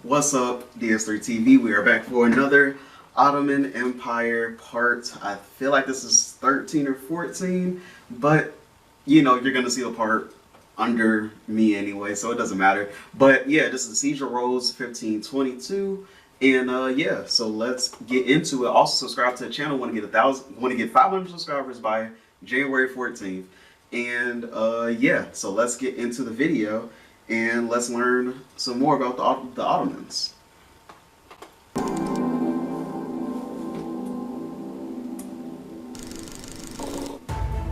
What's up, DS3 TV? We are back for another Ottoman Empire part. I feel like this is 13 or 14, but you know, you're gonna see the part under me anyway, so it doesn't matter. But yeah, this is the Siege of Rhodes 1522. And yeah, so let's get into it. Also subscribe to the channel. Want to get 500 subscribers by January 14th. And yeah, so let's get into the video and let's learn some more about the Ottomans.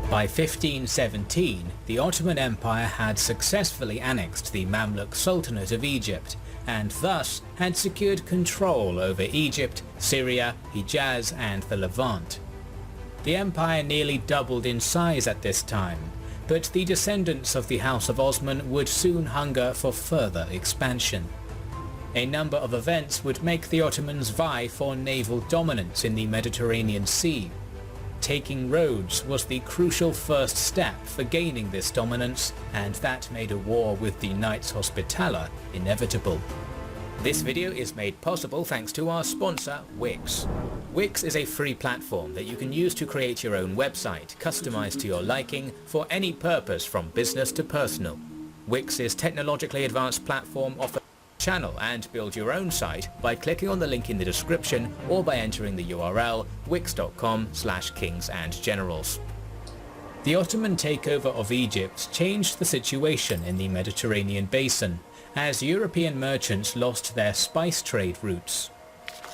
By 1517, the Ottoman Empire had successfully annexed the Mamluk Sultanate of Egypt, and thus had secured control over Egypt, Syria, Hijaz and the Levant. The empire nearly doubled in size at this time, but the descendants of the House of Osman would soon hunger for further expansion. A number of events would make the Ottomans vie for naval dominance in the Mediterranean Sea. Taking Rhodes was the crucial first step for gaining this dominance, and that made a war with the Knights Hospitaller inevitable. This video is made possible thanks to our sponsor, Wix. Wix is a free platform that you can use to create your own website, customized to your liking, for any purpose from business to personal. Wix's technologically advanced platform offers channel and build your own site by clicking on the link in the description or by entering the URL wix.com/kingsandgenerals. The Ottoman takeover of Egypt changed the situation in the Mediterranean basin, as European merchants lost their spice trade routes.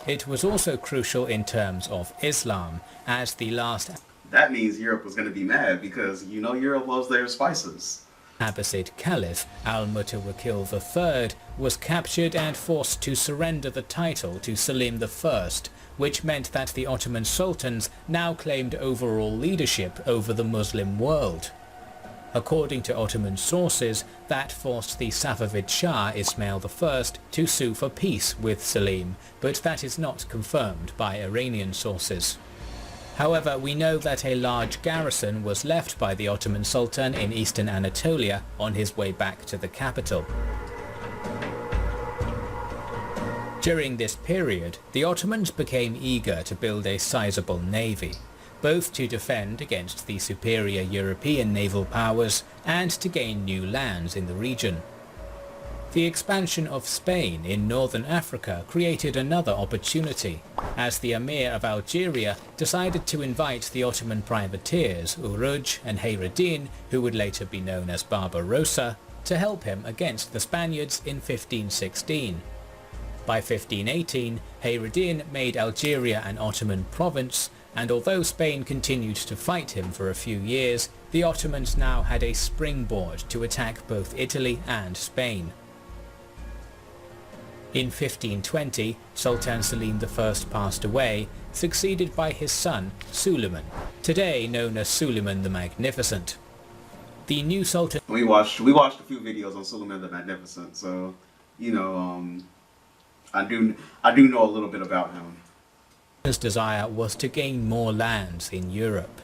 It was also crucial in terms of Islam, as the last That means Europe was going to be mad because you know Europe loves their spices. Abbasid Caliph Al-Mutawakkil III was captured and forced to surrender the title to Selim I, which meant that the Ottoman sultans now claimed overall leadership over the Muslim world. According to Ottoman sources, that forced the Safavid Shah Ismail I to sue for peace with Selim, but that is not confirmed by Iranian sources. However, we know that a large garrison was left by the Ottoman Sultan in eastern Anatolia on his way back to the capital. During this period, the Ottomans became eager to build a sizable navy, both to defend against the superior European naval powers and to gain new lands in the region. The expansion of Spain in northern Africa created another opportunity, as the Emir of Algeria decided to invite the Ottoman privateers Uruj and Hayreddin, who would later be known as Barbarossa, to help him against the Spaniards in 1516. By 1518, Hayreddin made Algeria an Ottoman province, and although Spain continued to fight him for a few years, the Ottomans now had a springboard to attack both Italy and Spain. In 1520, Sultan Selim I passed away, succeeded by his son Suleiman, today known as Suleiman the Magnificent. The new Sultan We watched a few videos on Suleiman the Magnificent, so you know I do know a little bit about him. His desire was to gain more lands in Europe.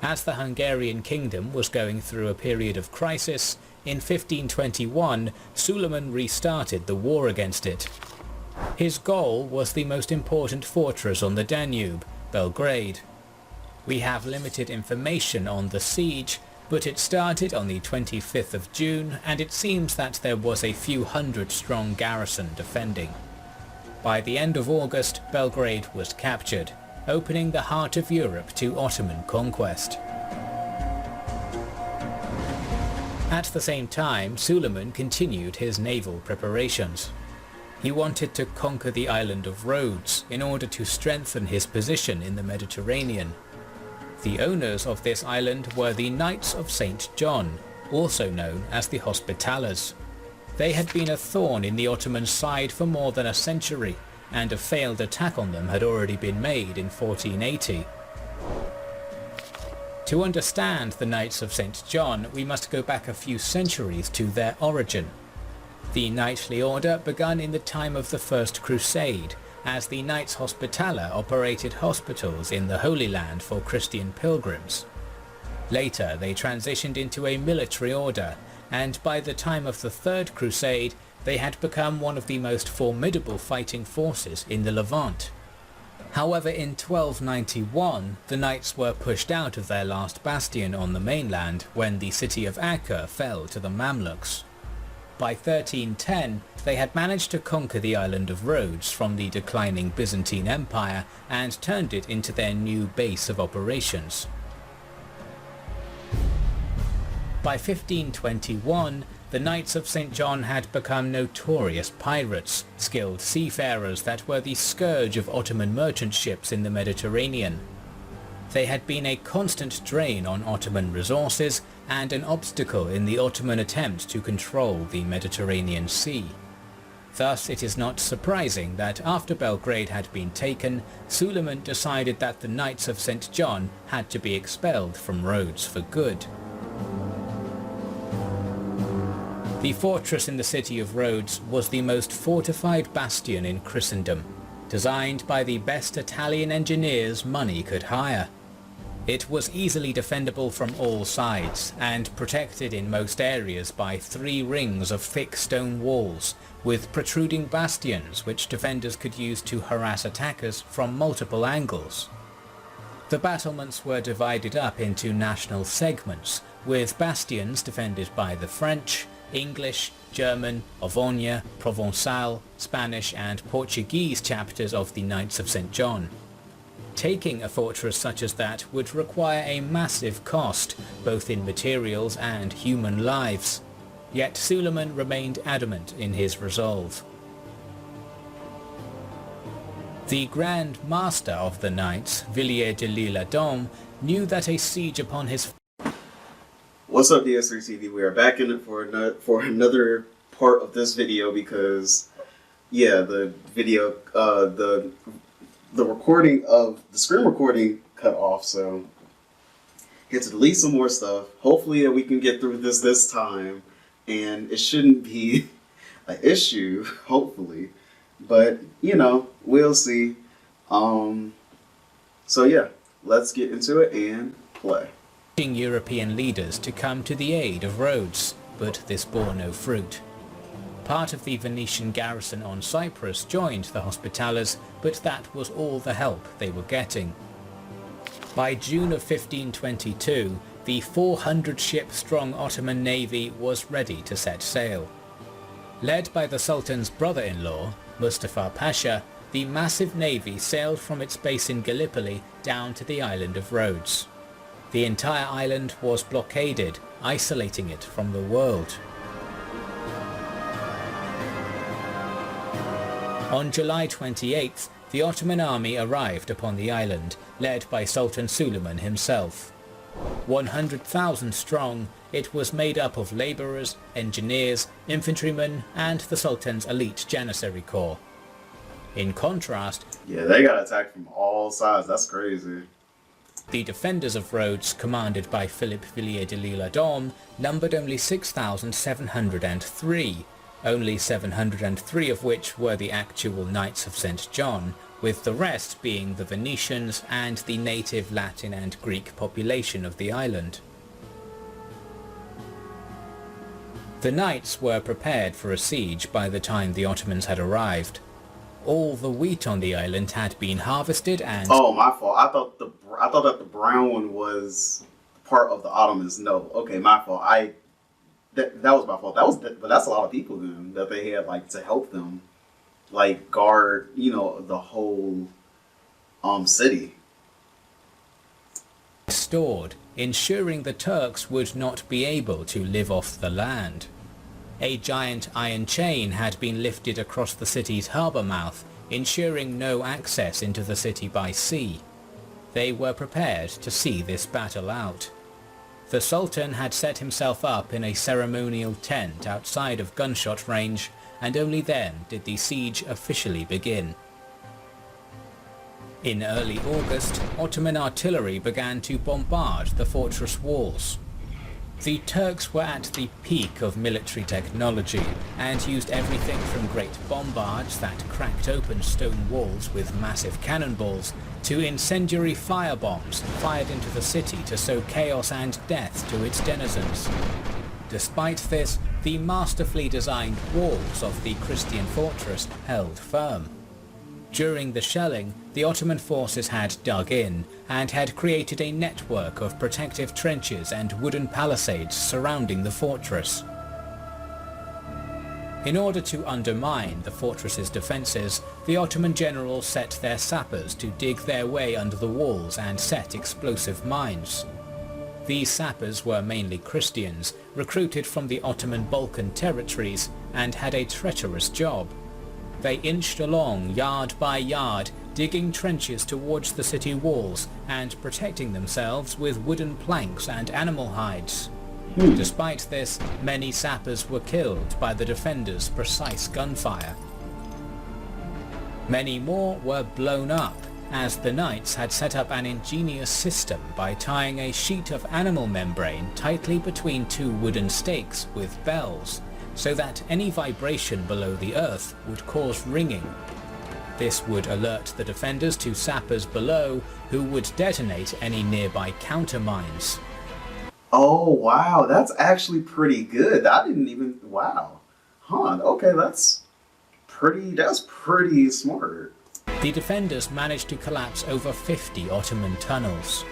As the Hungarian kingdom was going through a period of crisis, in 1521 Suleiman restarted the war against it. His goal was the most important fortress on the Danube, Belgrade. We have limited information on the siege, but it started on the 25th of June and it seems that there was a few hundred strong garrison defending. By the end of August, Belgrade was captured, opening the heart of Europe to Ottoman conquest. At the same time, Suleiman continued his naval preparations. He wanted to conquer the island of Rhodes in order to strengthen his position in the Mediterranean. The owners of this island were the Knights of St. John, also known as the Hospitallers. They had been a thorn in the Ottoman side for more than a century, and a failed attack on them had already been made in 1480. To understand the Knights of St. John, we must go back a few centuries to their origin. The knightly order began in the time of the First Crusade, as the Knights Hospitaller operated hospitals in the Holy Land for Christian pilgrims. Later they transitioned into a military order, and by the time of the Third Crusade, they had become one of the most formidable fighting forces in the Levant. However, in 1291, the knights were pushed out of their last bastion on the mainland when the city of Acre fell to the Mamluks. By 1310, they had managed to conquer the island of Rhodes from the declining Byzantine Empire and turned it into their new base of operations. By 1521, the Knights of St. John had become notorious pirates, skilled seafarers that were the scourge of Ottoman merchant ships in the Mediterranean. They had been a constant drain on Ottoman resources and an obstacle in the Ottoman attempt to control the Mediterranean Sea. Thus, it is not surprising that after Belgrade had been taken, Suleiman decided that the Knights of St. John had to be expelled from Rhodes for good. The fortress in the city of Rhodes was the most fortified bastion in Christendom, designed by the best Italian engineers money could hire. It was easily defendable from all sides and protected in most areas by 3 rings of thick stone walls, with protruding bastions which defenders could use to harass attackers from multiple angles. The battlements were divided up into national segments, with bastions defended by the French, English, German, Auvergne, Provençal, Spanish and Portuguese chapters of the Knights of St. John. Taking a fortress such as that would require a massive cost, both in materials and human lives. Yet Suleiman remained adamant in his resolve. The Grand Master of the Knights, Villiers de l'Isle-Adam, knew that a siege upon his... What's up, DS3TV? We are back in it for another part of this video because, yeah, the video, the recording of the screen recording cut off, so had to delete some more stuff. Hopefully, we can get through this time, and it shouldn't be an issue. Hopefully, but you know, we'll see. So yeah, let's get into it and play. European leaders to come to the aid of Rhodes, but this bore no fruit. Part of the Venetian garrison on Cyprus joined the Hospitallers, but that was all the help they were getting. By June of 1522, the 400-ship-strong Ottoman navy was ready to set sail. Led by the Sultan's brother-in-law, Mustafa Pasha, the massive navy sailed from its base in Gallipoli down to the island of Rhodes. The entire island was blockaded, isolating it from the world. On July 28th, the Ottoman army arrived upon the island, led by Sultan Suleiman himself. 100,000 strong, it was made up of labourers, engineers, infantrymen, and the Sultan's elite Janissary Corps. In contrast, yeah, they got attacked from all sides. That's crazy. The defenders of Rhodes, commanded by Philip Villiers de l'Isle-Adam, numbered only 6,703, only 703 of which were the actual Knights of St. John, with the rest being the Venetians and the native Latin and Greek population of the island. The Knights were prepared for a siege by the time the Ottomans had arrived. All the wheat on the island had been harvested and... Oh, my fault. I thought that the brown one was part of the Ottomans. No, okay, my fault. That was my fault. But that's a lot of people then that they had like to help them, like guard, you know, the whole city. Stored, ensuring the Turks would not be able to live off the land. A giant iron chain had been lifted across the city's harbour mouth, ensuring no access into the city by sea. They were prepared to see this battle out. The Sultan had set himself up in a ceremonial tent outside of gunshot range, and only then did the siege officially begin. In early August, Ottoman artillery began to bombard the fortress walls. The Turks were at the peak of military technology and used everything from great bombards that cracked open stone walls with massive cannonballs to incendiary firebombs fired into the city to sow chaos and death to its denizens. Despite this, the masterfully designed walls of the Christian fortress held firm. During the shelling, the Ottoman forces had dug in and had created a network of protective trenches and wooden palisades surrounding the fortress. In order to undermine the fortress's defences, the Ottoman generals set their sappers to dig their way under the walls and set explosive mines. These sappers were mainly Christians, recruited from the Ottoman Balkan territories, and had a treacherous job. They inched along yard by yard, digging trenches towards the city walls and protecting themselves with wooden planks and animal hides. Despite this, many sappers were killed by the defenders' precise gunfire. Many more were blown up, as the knights had set up an ingenious system by tying a sheet of animal membrane tightly between two wooden stakes with bells, so that any vibration below the earth would cause ringing. This would alert the defenders to sappers below, who would detonate any nearby countermines. Oh, wow. That's actually pretty good. I didn't even... Wow. Huh. Okay, that's pretty smart. The defenders managed to collapse over 50 Ottoman tunnels.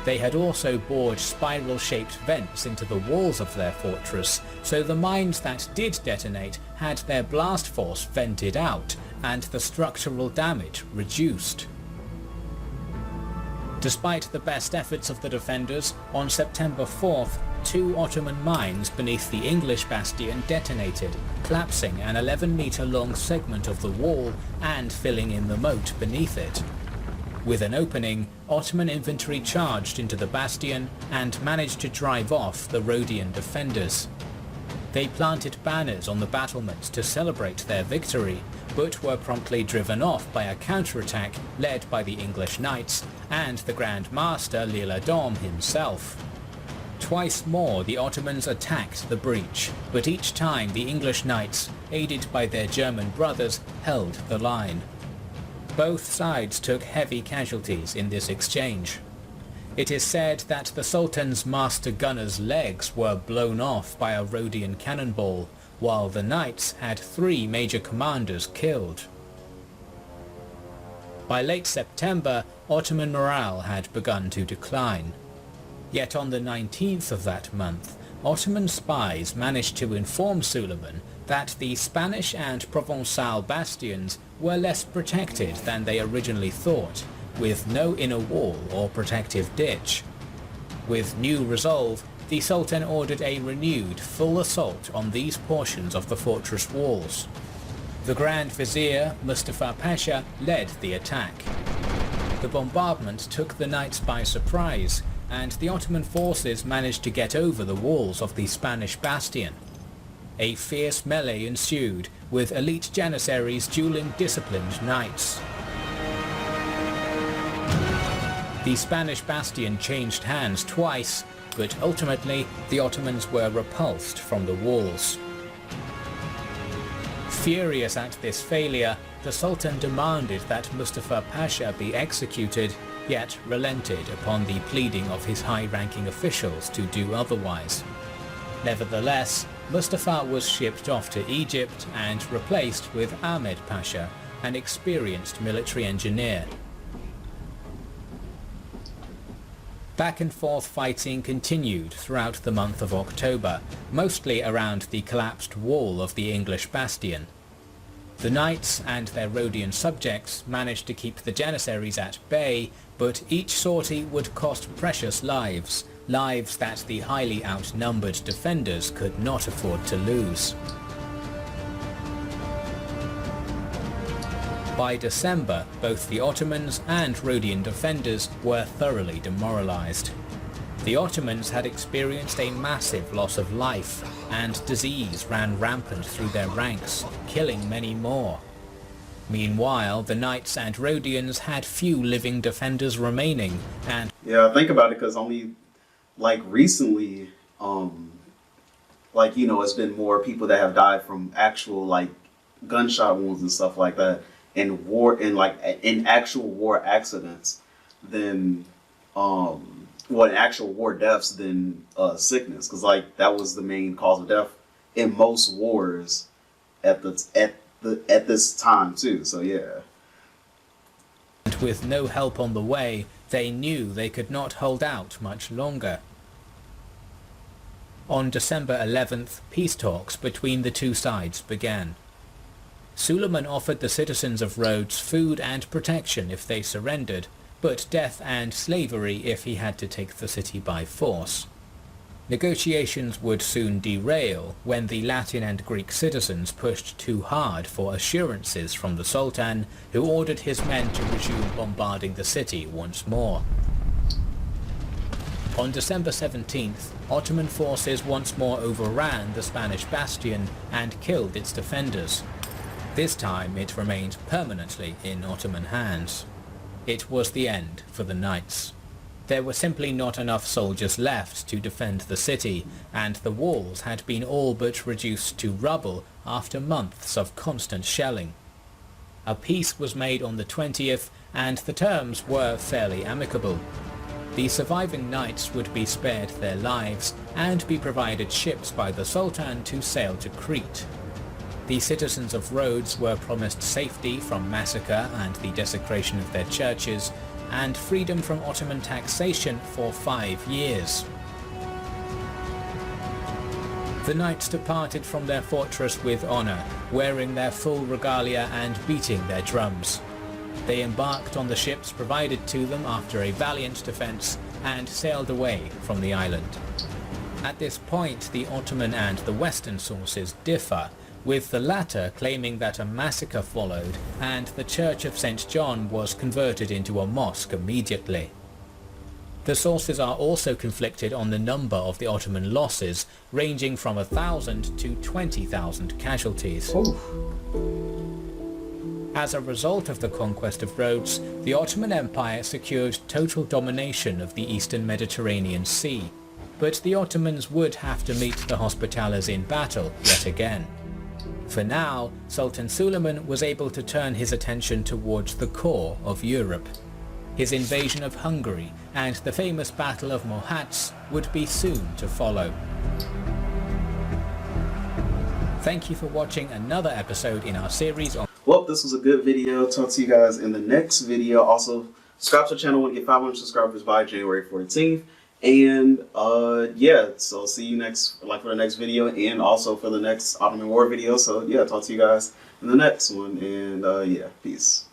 They had also bored spiral-shaped vents into the walls of their fortress, so the mines that did detonate had their blast force vented out, and the structural damage reduced. Despite the best efforts of the defenders, on September 4th, 2 Ottoman mines beneath the English bastion detonated, collapsing an 11-metre-long segment of the wall and filling in the moat beneath it. With an opening, Ottoman infantry charged into the bastion and managed to drive off the Rhodian defenders. They planted banners on the battlements to celebrate their victory, but were promptly driven off by a counterattack led by the English knights and the Grand Master L'Isle-Adam himself. Twice more the Ottomans attacked the breach, but each time the English knights, aided by their German brothers, held the line. Both sides took heavy casualties in this exchange. It is said that the Sultan's master gunner's legs were blown off by a Rhodian cannonball, while the knights had 3 major commanders killed. By late September, Ottoman morale had begun to decline. Yet on the 19th of that month, Ottoman spies managed to inform Suleiman that the Spanish and Provençal bastions were less protected than they originally thought, with no inner wall or protective ditch. With new resolve, the Sultan ordered a renewed full assault on these portions of the fortress walls. The Grand Vizier, Mustafa Pasha, led the attack. The bombardment took the knights by surprise, and the Ottoman forces managed to get over the walls of the Spanish bastion. A fierce melee ensued, with elite janissaries dueling disciplined knights. The Spanish bastion changed hands twice, but ultimately the Ottomans were repulsed from the walls. Furious at this failure, the Sultan demanded that Mustafa Pasha be executed, yet relented upon the pleading of his high-ranking officials to do otherwise. Nevertheless, Mustafa was shipped off to Egypt and replaced with Ahmed Pasha, an experienced military engineer. Back and forth fighting continued throughout the month of October, mostly around the collapsed wall of the English bastion. The knights and their Rhodian subjects managed to keep the janissaries at bay, but each sortie would cost precious lives, lives that the highly outnumbered defenders could not afford to lose. By December, both the Ottomans and Rhodian defenders were thoroughly demoralized. The Ottomans had experienced a massive loss of life, and disease ran rampant through their ranks, killing many more. Meanwhile, the Knights and Rhodians had few living defenders remaining, and... Yeah, think about it, because only, recently, it's been more people that have died from actual, gunshot wounds and stuff like that, in war, in actual war accidents, than, in actual war deaths than sickness, because, that was the main cause of death in most wars at this time too. So yeah. And with no help on the way, they knew they could not hold out much longer. On December 11th, peace talks between the two sides began. Suleiman offered the citizens of Rhodes food and protection if they surrendered, but death and slavery if he had to take the city by force. Negotiations would soon derail when the Latin and Greek citizens pushed too hard for assurances from the Sultan, who ordered his men to resume bombarding the city once more. On December 17th, Ottoman forces once more overran the Spanish bastion and killed its defenders. This time it remained permanently in Ottoman hands. It was the end for the Knights. There were simply not enough soldiers left to defend the city, and the walls had been all but reduced to rubble after months of constant shelling. A peace was made on the 20th, and the terms were fairly amicable. The surviving knights would be spared their lives and be provided ships by the Sultan to sail to Crete. The citizens of Rhodes were promised safety from massacre and the desecration of their churches, and freedom from Ottoman taxation for 5 years. The knights departed from their fortress with honour, wearing their full regalia and beating their drums. They embarked on the ships provided to them after a valiant defence and sailed away from the island. At this point, the Ottoman and the Western sources differ, with the latter claiming that a massacre followed and the Church of St. John was converted into a mosque immediately. The sources are also conflicted on the number of the Ottoman losses, ranging from 1,000 to 20,000 casualties. Oof. As a result of the conquest of Rhodes, the Ottoman Empire secured total domination of the eastern Mediterranean Sea, but the Ottomans would have to meet the Hospitallers in battle yet again. For now, Sultan Suleiman was able to turn his attention towards the core of Europe. His invasion of Hungary and the famous Battle of Mohács would be soon to follow. Thank you for watching another episode in our series on... Well, this was a good video. Talk to you guys in the next video. Also, subscribe to the channel when we get 500 subscribers by January 14th. And yeah, so see you for the next video, and also for the next Ottoman War video. So yeah, talk to you guys in the next one, and yeah, peace.